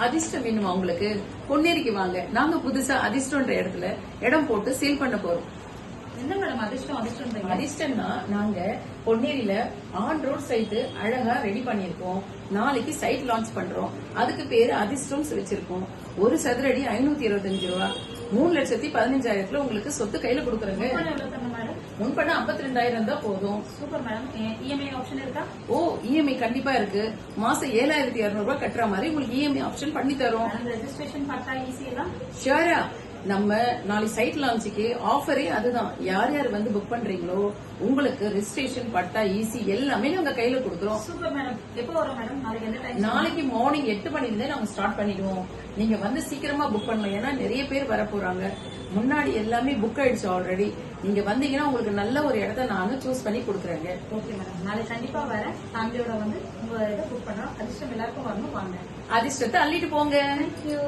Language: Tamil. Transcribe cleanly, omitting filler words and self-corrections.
அதிர்ஷ்டம் வேணுமா உங்களுக்கு? பொன்னேரிக்கு வாங்க. நாங்க புதுசா அதிர்ஷ்டம்ன்ற இடத்துல இடம் போட்டு சேல் பண்ண போறோம். என்ன மேடம் அதிர்ஷ்டம்? அதிர்ஷ்டம்னா நாங்க பொன்னேரியில ஆன் ரோட் சைட் அழகா ரெடி பண்ணிருக்கோம். நாளைக்கு சைட் லான்ச் பண்றோம். அதுக்கு பேரு அதிர்ஷ்டம் வச்சிருக்கோம். ஒரு சதுரடி 525 ரூபா. 3,15,000 உங்களுக்கு சொத்து கையில கொடுக்குறேங்க. முன்பண்ண 52,000 தான் போதும். Super madam. இஎம்ஐ ஆப்ஷன் இருக்கா? ஓ, இஎம்ஐ கண்டிப்பா இருக்கு. மாசம் 7,200 ரூபாய் கட்டுற மாதிரி உங்களுக்கு இஎம்ஐ ஆப்ஷன் பண்ணி தரோம். ரெஜிஸ்ட்ரேஷன் பட்டா ஈஸி எல்லாம் ஷியரா. நம்ம நாளைக்கு சைட் லான்ச்சுக்கு ஆஃபரே அதுதான். யார் யார் வந்து புக் பண்றீங்களோ உங்களுக்கு ரெஜிஸ்ட்ரேஷன் பட்டா ஈஸி எல்லாமே நாங்க கையில கொடுக்குறோம். Super madam. எப்போ வரும் மேடம்? நாளைக்கு என்ன டைம்? நாளைக்கு மார்னிங் 8 மணில நாங்க ஸ்டார்ட் பண்ணிடுவோம். நீங்க வந்து சீக்கிரமா புக் பண்ணலாம். ஏன்னா நிறைய பேர் வர போறாங்க. முன்னாடி எல்லாமே புக் ஆயிடுச்சு ஆல்ரெடி. நீங்க வந்தீங்கன்னா உங்களுக்கு நல்ல ஒரு இடத்த நாங்க சூஸ் பண்ணி கொடுக்குறேங்க. Okay madam. நாளைக்கு கண்டிப்பா வர ஃபேமிலியோட வந்து உங்க இதை புக் பண்றோம். அதிர்ஷ்டம் எல்லாருக்கும் வரணும். வாங்க. அதிர்ஷ்டத்தை அள்ளிட்டு போங்க. தேங்க்யூ.